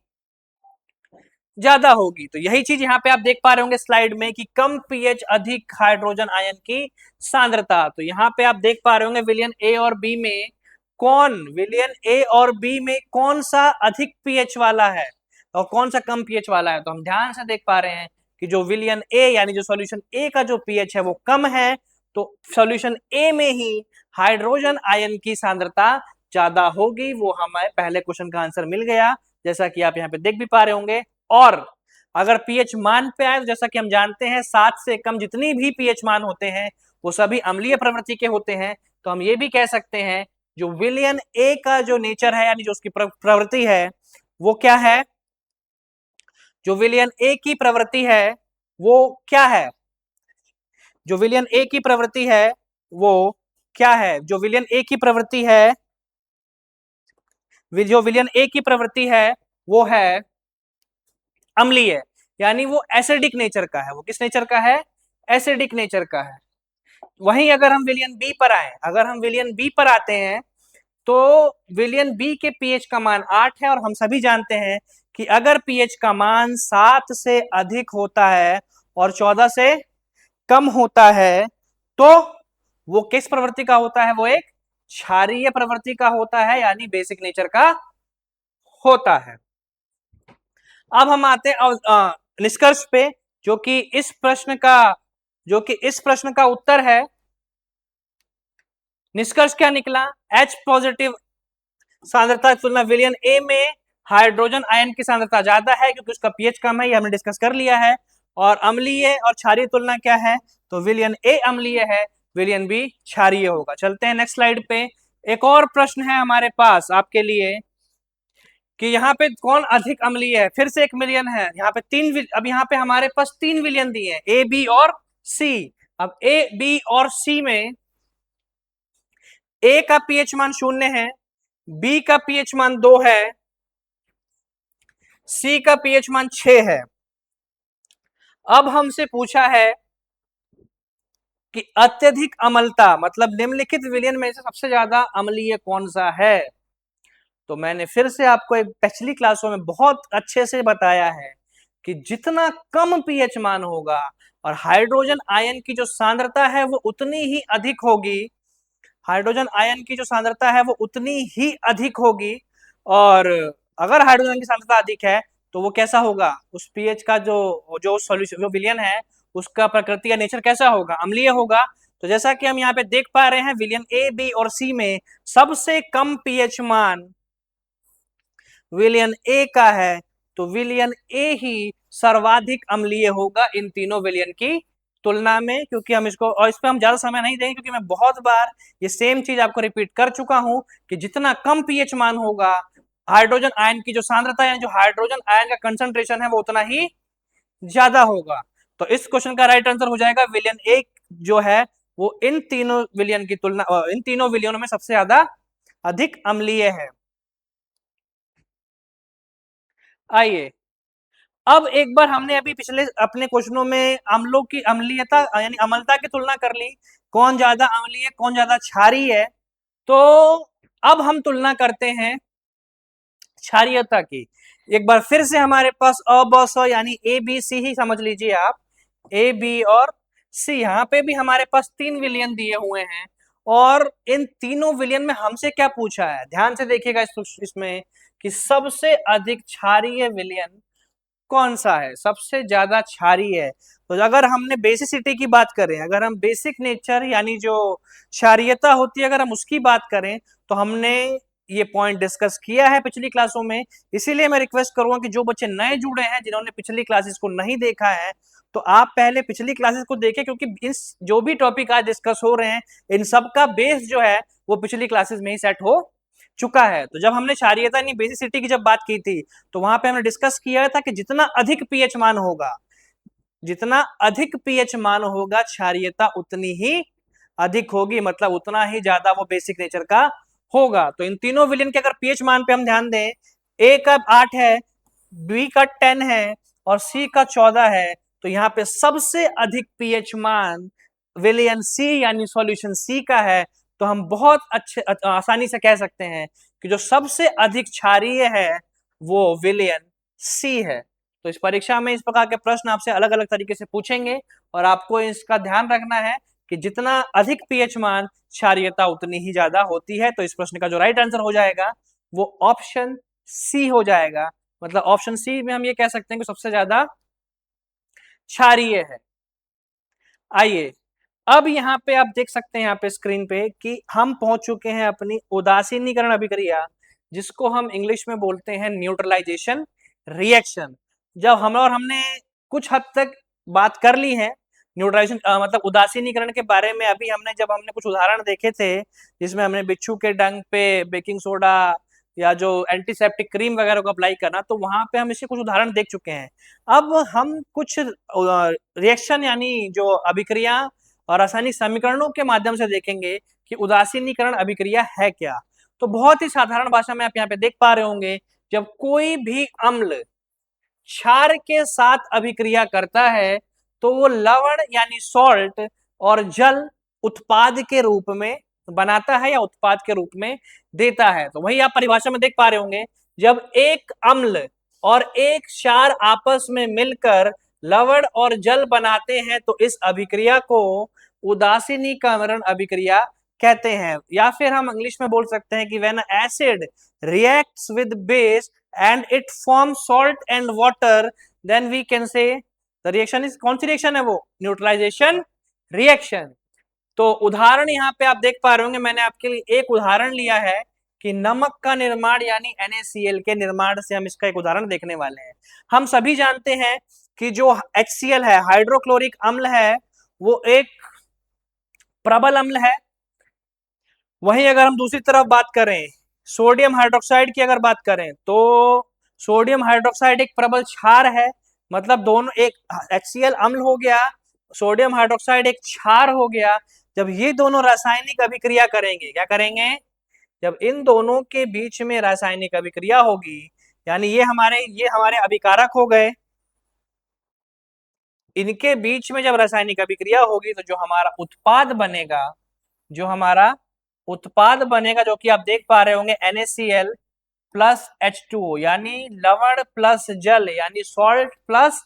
A: ज्यादा होगी। तो यही चीज यहाँ पे आप देख पा रहे होंगे स्लाइड में कि कम पीएच अधिक हाइड्रोजन आयन की सांद्रता। तो यहाँ पे आप देख पा रहे होंगे विलयन ए और बी में विलयन ए और बी में कौन सा अधिक पीएच वाला है और कौन सा कम पीएच वाला है। तो हम ध्यान से देख पा रहे हैं कि जो विलयन ए यानी जो सॉल्यूशन ए का जो पीएच है वो कम है, तो सॉल्यूशन ए में ही हाइड्रोजन आयन की सांद्रता ज्यादा होगी। वो हमें पहले क्वेश्चन का आंसर मिल गया, जैसा कि आप यहाँ पे देख भी पा रहे होंगे। और अगर पीएच मान पे आए तो जैसा कि हम जानते हैं 7 से कम जितनी भी पीएच मान होते हैं वो सभी अम्लीय प्रवृत्ति के होते हैं। तो हम ये भी कह सकते हैं जो विलयन ए का जो नेचर है यानी जो उसकी प्रवृत्ति है वो क्या है, जो विलयन ए की प्रवृत्ति है वो क्या है, जो विलयन ए की प्रवृत्ति है वो क्या है, जो विलयन ए की प्रवृत्ति है, जो विलयन ए की प्रवृत्ति है वो है अम्लीय, यानी वो एसिडिक नेचर का है। वो किस नेचर का है, एसिडिक नेचर का है। वहीं अगर हम विलयन बी पर आए, अगर हम विलयन बी पर आते हैं तो विलयन बी के पीएच का मान 8 है और हम सभी जानते हैं कि अगर पीएच का मान 7 से अधिक होता है और 14 से कम होता है तो वो किस प्रवृत्ति का होता है, वो एक क्षारीय प्रवृत्ति का होता है, यानी बेसिक नेचर का होता है। अब हम आते हैं निष्कर्ष पे, जो कि इस प्रश्न का उत्तर है। निष्कर्ष क्या निकला, H पॉजिटिव सांद्रता की तुलना विलयन ए में हाइड्रोजन आयन की सांद्रता ज्यादा है क्योंकि उसका पीएच कम है, ये हमने डिस्कस कर लिया है। और अम्लीय और क्षारीय तुलना क्या है, तो विलयन ए अम्लीय है, विलयन बी क्षारीय होगा। चलते हैं नेक्स्ट स्लाइड पे। एक और प्रश्न है हमारे पास आपके लिए कि यहाँ पे कौन अधिक अम्लीय है। फिर से एक विलयन है यहाँ पे अब यहाँ पे हमारे पास 3 विलयन दिए हैं, ए बी और सी। अब ए बी और सी में ए का पीएच मान 0 है, बी का पीएच मान 2 है, सी का पीएच मान 6 है। अब हमसे पूछा है कि अत्यधिक अम्लता मतलब निम्नलिखित विलयन में से सबसे ज्यादा अम्लीय कौन सा है। तो मैंने फिर से आपको एक पिछली क्लासों में बहुत अच्छे से बताया है कि जितना कम पीएच मान होगा और हाइड्रोजन आयन की जो सांद्रता है वो उतनी ही अधिक होगी, हाइड्रोजन आयन की जो सांद्रता है वो उतनी ही अधिक होगी। और अगर हाइड्रोजन की सांद्रता अधिक है तो वो कैसा होगा, उस पीएच का जो सॉल्यूशन जो विलयन है उसका प्रकृति या नेचर कैसा होगा, अम्लीय होगा। तो जैसा कि हम यहाँ पे देख पा रहे हैं विलयन ए बी और सी में सबसे कम पीएच मान विलयन ए का है, तो विलयन ए ही सर्वाधिक अम्लीय होगा इन तीनों विलयन की तुलना में। क्योंकि हम इसको और इस पे हम ज्यादा समय नहीं देंगे क्योंकि मैं बहुत बार ये सेम चीज आपको रिपीट कर चुका हूं कि जितना कम पीएच मान होगा हाइड्रोजन आयन की जो सांद्रता है, जो हाइड्रोजन आयन का कंसंट्रेशन है वो उतना ही ज्यादा होगा। तो इस क्वेश्चन का राइट आंसर हो जाएगा विलयन ए जो है वो इन तीनों विलयन की तुलना इन तीनों विलयनों में सबसे ज्यादा अधिक अम्लीय है। आइए अब एक बार हमने अभी पिछले अपने क्वेश्चनों में अम्लों की अम्लीयता यानी अम्लता की तुलना कर ली, कौन ज्यादा अम्लीय कौन ज्यादा क्षारीय है। तो अब हम तुलना करते हैं क्षारीयता की। एक बार फिर से हमारे पास अ ब स यानी ए बी सी ही समझ लीजिए आप, ए बी और सी। यहाँ पे भी हमारे पास 3 विलयन दिए हुए हैं और इन तीनों विलयन में हमसे क्या पूछा है, ध्यान से देखिएगा इसमें कि सबसे अधिक क्षारीय विलयन कौन सा है, सबसे ज्यादा क्षारीय है। तो अगर हमने बेसिसिटी की बात करें, अगर हम बेसिक नेचर यानी जो क्षारीयता होती है अगर हम उसकी बात करें तो हमने ये पॉइंट डिस्कस किया है पिछली क्लासों में। इसीलिए मैं रिक्वेस्ट करूंगा कि जो बच्चे नए जुड़े हैं जिन्होंने पिछली क्लासेस को नहीं देखा है तो आप पहले पिछली क्लासेस को देखें, क्योंकि इस जो भी टॉपिक आज डिस्कस हो रहे हैं इन सब का बेस जो है वो पिछली क्लासेस में ही सेट हो चुका है। तो जब हमने क्षारीयता यानी बेसिसिटी की जब बात की थी तो वहां पे हमने डिस्कस किया था कि जितना अधिक पीएच मान होगा जितना अधिक पीएच मान होगा क्षारीयता उतनी ही अधिक होगी, मतलब उतना ही ज्यादा वो बेसिक नेचर का होगा। तो इन तीनों विलेन के अगर पीएच मान पे हम ध्यान दें, ए का 8 है, बी का 10 है और सी का 14 है, तो यहाँ पे सबसे अधिक पीएच मान विलियन सी यानी सॉल्यूशन सी का है। तो हम बहुत अच्छे आसानी से कह सकते हैं कि जो सबसे अधिक क्षारीय है वो विलियन सी है। तो इस परीक्षा में इस प्रकार के प्रश्न आपसे अलग अलग तरीके से पूछेंगे और आपको इसका ध्यान रखना है कि जितना अधिक पीएच मान क्षारीयता उतनी ही ज्यादा होती है। तो इस प्रश्न का जो राइट आंसर हो जाएगा वो ऑप्शन सी हो जाएगा। मतलब ऑप्शन सी में हम ये कह सकते हैं कि सबसे ज्यादा क्षारीय है। आइए अब यहाँ पे आप देख सकते हैं यहाँ पे स्क्रीन पे कि हम पहुंच चुके हैं अपनी उदासीनीकरण अभिक्रिया, जिसको हम इंग्लिश में बोलते हैं न्यूट्रलाइजेशन रिएक्शन। जब हमने कुछ हद तक बात कर ली है न्यूट्रलाइजेशन मतलब उदासीनीकरण के बारे में। अभी जब हमने कुछ उदाहरण देखे थे जिसमें हमने बिच्छू के डंक पे बेकिंग सोडा या जो एंटीसेप्टिक क्रीम वगैरह को अप्लाई करना, तो वहां पे हम इसके कुछ उदाहरण देख चुके हैं। अब हम कुछ रिएक्शन यानी जो अभिक्रिया और रासायनिक समीकरणों के माध्यम से देखेंगे कि उदासीनीकरण अभिक्रिया है क्या। तो बहुत ही साधारण भाषा में आप यहाँ पे देख पा रहे होंगे, जब कोई भी अम्ल क्षार के साथ अभिक्रिया करता है तो वो लवण यानी सॉल्ट और जल उत्पाद के रूप में बनाता है या उत्पाद के रूप में देता है। तो वही आप परिभाषा में देख पा रहे होंगे, जब एक अम्ल और एक क्षार आपस में मिलकर लवण और जल बनाते हैं तो इस अभिक्रिया को उदासीनीकरण अभिक्रिया कहते हैं। या फिर हम इंग्लिश में बोल सकते हैं कि when acid reacts with base and it forms salt and water, then we can say the reaction is, कौन सी रिएक्शन है वो? Neutralisation reaction. तो उदाहरण यहाँ पे आप देख पा रहे होंगे, मैंने आपके लिए एक उदाहरण लिया है कि नमक का निर्माण यानी NaCl के निर्माण से हम इसका एक उदाहरण देखने वाले हैं। हम सभी जानते हैं कि जो HCl है, हाइड्रोक्लोरिक अम्ल है, वो एक प्रबल अम्ल है। वहीं अगर हम दूसरी तरफ बात करें सोडियम हाइड्रोक्साइड की अगर बात करें तो सोडियम हाइड्रोक्साइड एक प्रबल क्षार है। मतलब दोनों, एक HCl अम्ल हो गया, सोडियम हाइड्रोक्साइड एक क्षार हो गया। जब ये दोनों रासायनिक अभिक्रिया करेंगे, क्या करेंगे? जब इन दोनों के बीच में रासायनिक अभिक्रिया होगी, यानी ये हमारे अभिकारक हो गए, इनके बीच में जब रासायनिक अभिक्रिया होगी तो जो हमारा उत्पाद बनेगा जो कि आप देख पा रहे होंगे NaCl प्लस H2O यानी लवण प्लस जल यानी सॉल्ट प्लस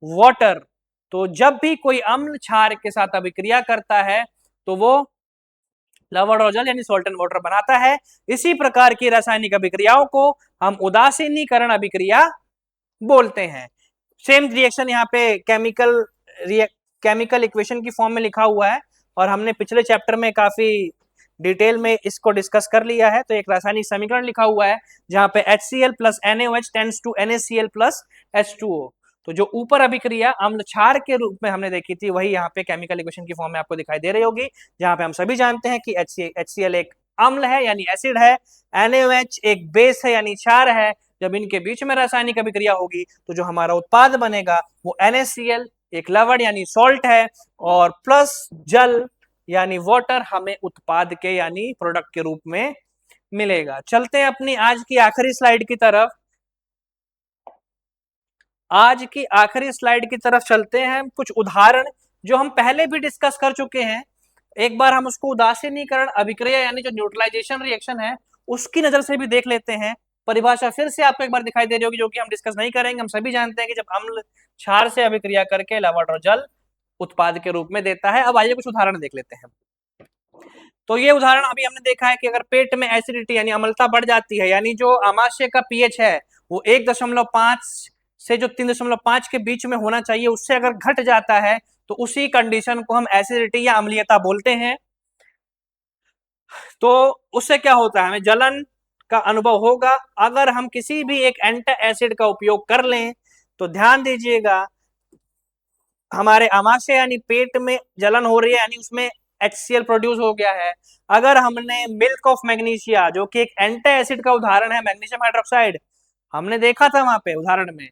A: वाटर। तो जब भी कोई अम्ल क्षार के साथ अभिक्रिया करता है तो वो लवण और जल यानी सॉल्ट एंड वाटर बनाता है। इसी प्रकार की रासायनिक अभिक्रियाओं को हम उदासीनीकरण अभिक्रिया बोलते हैं। सेम रिएक्शन यहाँ पे केमिकल इक्वेशन की फॉर्म में लिखा हुआ है और हमने पिछले चैप्टर में काफी डिटेल में इसको डिस्कस कर लिया है। तो एक रासायनिक समीकरण लिखा हुआ है जहां पे HCl plus NaOH tends to NaCl plus H2O। तो जो ऊपर अभिक्रिया अम्ल क्षार के रूप में हमने देखी थी वही यहाँ पे केमिकल इक्वेशन की फॉर्म में आपको दिखाई दे रही होगी, जहां पे हम सभी जानते हैं कि HCl एक अम्ल है यानी एसिड है, NaOH एक बेस है यानी क्षार है। जब इनके बीच में रासायनिक अभिक्रिया होगी तो जो हमारा उत्पाद बनेगा वो NaCl एक लवण यानी सॉल्ट है और प्लस जल यानी वाटर हमें उत्पाद के यानी प्रोडक्ट के रूप में मिलेगा। चलते हैं अपनी आज की आखिरी स्लाइड की तरफ। आज की आखिरी स्लाइड की तरफ चलते हैं। कुछ उदाहरण जो हम पहले भी डिस्कस कर चुके हैं, एक बार हम उसको उदासीनीकरण अभिक्रिया यानी जो न्यूट्रलाइजेशन रिएक्शन है उसकी नजर से भी देख लेते हैं। परिभाषा फिर से आपको एक बार दिखाई दे रही होगी जो कि हम डिस्कस नहीं करेंगे। हम सभी जानते हैं कि जब अम्ल क्षार से अभिक्रिया करके लवण और जल उत्पाद के रूप में देता है। अब आइए कुछ उदाहरण देख लेते हैं। तो ये उदाहरण अभी हमने देखा है कि अगर पेट में एसिडिटी यानी अम्लता बढ़ जाती है, यानी जो आमाशय का पीएच है वो 1.5 से जो 3.5 के बीच में होना चाहिए उससे अगर घट जाता है तो उसी कंडीशन को हम एसिडिटी या अम्लीयता बोलते हैं। तो उससे क्या होता है, हमें जलन का अनुभव होगा। अगर हम किसी भी एक एंटी एसिड का उपयोग कर लें तो ध्यान दीजिएगा हमारे आमाशय यानी पेट में जलन हो रही है यानी उसमें HCl प्रोड्यूस हो गया है। अगर हमने मिल्क ऑफ मैग्नीशिया जो कि एक एंटी एसिड का उदाहरण है, मैग्नीशियम हाइड्रोक्साइड हमने देखा था वहां पे उदाहरण में,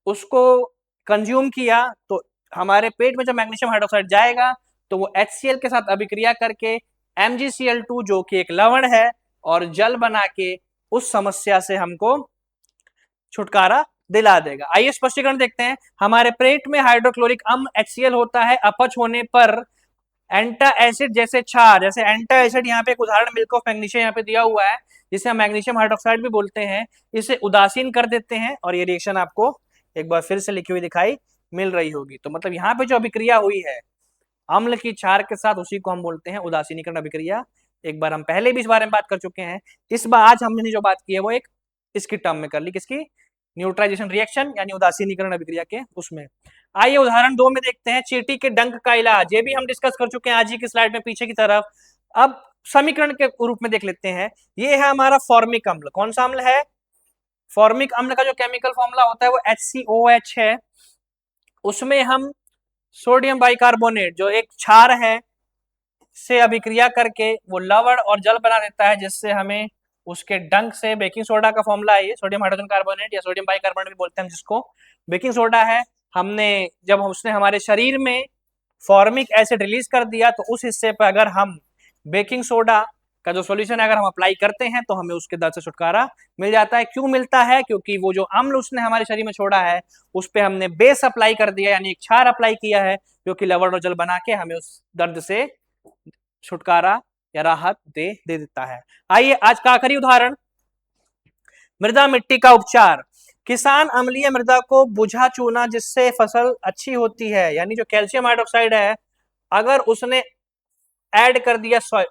A: उसको कंज्यूम किया तो हमारे पेट में जब मैग्नीशियम हाइड्रोक्साइड जाएगा तो वो HCl के साथ अभिक्रिया करके MgCl2 जो कि एक लवण है और जल बना के उस समस्या से हमको छुटकारा दिला देगा। आइए स्पष्टीकरण देखते हैं। हमारे पेट में हाइड्रोक्लोरिक अम्ल HCl होता है, अपच होने पर एंटा एसिड जैसे क्षार, जैसे एंटा एसिड यहाँ पे एक उदाहरण मिल्क ऑफ मैग्नीशियम यहाँ पे दिया हुआ है जिसे हम मैग्नीशियम हाइड्रोक्साइड भी बोलते हैं, इसे उदासीन कर देते हैं और ये रिएक्शन आपको एक बार फिर से लिखी हुई दिखाई मिल रही होगी। तो मतलब यहाँ पे जो अभिक्रिया हुई है अम्ल की क्षार के साथ, उसी को हम बोलते हैं उदासीनीकरण अभिक्रिया। एक बार हम पहले भी इस बारे में बात कर चुके हैं। इस बार आज हमने जो बात की है वो एक इसकी टर्म में कर ली, किसकी? न्यूट्राइजेशन रिएक्शन यानी उदासीनीकरण अभिक्रिया के उसमें। आइए उदाहरण 2 में देखते हैं चींटी के डंक का इलाज। ये भी हम डिस्कस कर चुके हैं आज ही की स्लाइड में पीछे की तरफ। अब समीकरण के रूप में देख लेते हैं। ये है हमारा फॉर्मिक अम्ल। कौन सा अम्ल है? फॉर्मिक अम्ल का जो केमिकल फॉर्मूला होता है वो HCOH है। उसमें हम सोडियम बाइकार्बोनेट जो एक क्षार है से अभिक्रिया करके वो लवण और जल बना देता है, जिससे हमें उसके डंक से बेकिंग सोडा का फॉर्मूला है, ये सोडियम हाइड्रोजन कार्बोनेट या सोडियम बाइकार्बोनेट भी बोलते हैं जिसको, बेकिंग सोडा है। हमने जब उसने हमारे शरीर में फॉर्मिक एसिड रिलीज कर दिया तो उस हिस्से पर अगर हम बेकिंग सोडा का जो सॉल्यूशन है अगर हम अप्लाई करते हैं तो हमें उसके दर्द से छुटकारा मिल जाता है। क्यों मिलता है? क्योंकि वो जो अम्ल उसने हमारे शरीर में छोड़ा है उस पर हमने बेस अप्लाई कर दिया, यानी एक क्षार अप्लाई किया है जो कि लवण और जल बना के हमें उस दर्द से छुटकारा या राहत दे देता है। आइए आज का आखिरी उदाहरण, मृदा मिट्टी का उपचार। किसान अम्लीय मृदा को बुझा चूना जिससे फसल अच्छी होती है, यानी जो कैल्शियम हाइड्रोक्साइड है अगर उसने ऐड कर दिया सॉइल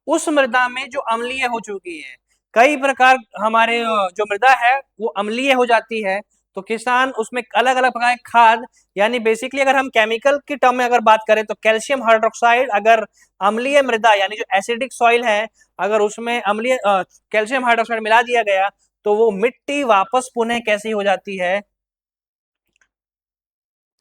A: उस मृदा में जो अम्लीय हो चुकी है, कई प्रकार हमारे जो मृदा है वो अम्लीय हो जाती है, तो किसान उसमें अलग अलग प्रकार के खाद, यानी बेसिकली अगर हम केमिकल की टर्म में अगर बात करें तो कैल्शियम हाइड्रोक्साइड अगर अम्लीय मृदा यानी जो एसिडिक सॉइल है अगर उसमें अम्लीय कैल्शियम हाइड्रोक्साइड मिला दिया गया तो वो मिट्टी वापस पुनः कैसी हो जाती है?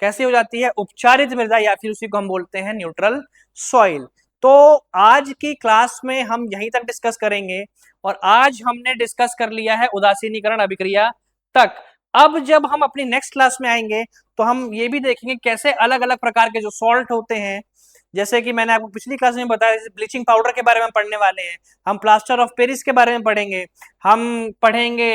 A: कैसी हो जाती है? उपचारित मृदा, या फिर उसी को हम बोलते हैं न्यूट्रल सॉइल। तो आज की क्लास में हम यहीं तक डिस्कस करेंगे और आज हमने डिस्कस कर लिया है उदासीनीकरण अभिक्रिया तक। अब जब हम अपनी नेक्स्ट क्लास में आएंगे तो हम ये भी देखेंगे कैसे अलग अलग प्रकार के जो सॉल्ट होते हैं, जैसे कि मैंने आपको पिछली क्लास में बताया ब्लीचिंग पाउडर के बारे में पढ़ने वाले हैं, हम प्लास्टर ऑफ पेरिस के बारे में पढ़ेंगे, हम पढ़ेंगे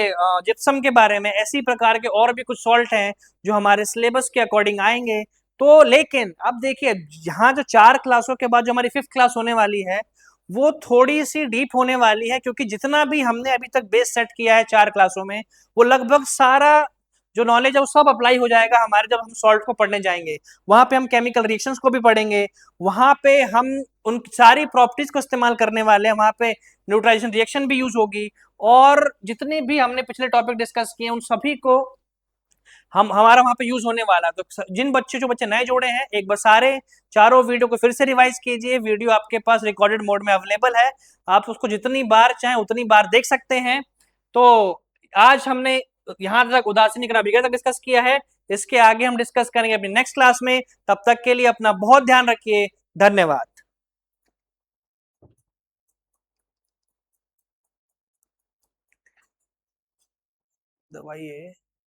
A: जिप्सम के बारे में। ऐसी प्रकार के और भी कुछ सॉल्ट हैं जो हमारे सिलेबस के अकॉर्डिंग आएंगे। तो लेकिन अब देखिए यहाँ जो 4 क्लासों के बाद जो हमारी 5th क्लास होने वाली है वो थोड़ी सी डीप होने वाली है, क्योंकि जितना भी हमने अभी तक बेस सेट किया है 4 क्लासों में वो लगभग सारा जो नॉलेज है वो सब अप्लाई हो जाएगा हमारे जब हम सॉल्ट को पढ़ने जाएंगे। वहां पे हम केमिकल रिएक्शंस को भी पढ़ेंगे, वहां पे हम उन सारी प्रॉपर्टीज को इस्तेमाल करने वाले हैं, वहां पे न्यूट्राइजेशन रिएक्शन भी यूज होगी और जितने भी हमने पिछले टॉपिक डिस्कस किए उन सभी को हम हमारा वहां पे यूज होने वाला। तो जिन जो बच्चे नए जोड़े हैं एक बार सारे चारों वीडियो को फिर से रिवाइज कीजिए। वीडियो आपके पास रिकॉर्डेड मोड में अवेलेबल है, आप उसको जितनी बार चाहें उतनी बार देख सकते हैं। तो आज हमने यहाँ तक उदासीनीकरण अभिक्रिया तक डिस्कस किया है, इसके आगे हम डिस्कस करेंगे अपनी नेक्स्ट क्लास में। तब तक के लिए अपना बहुत ध्यान रखिए। धन्यवाद। दवाइए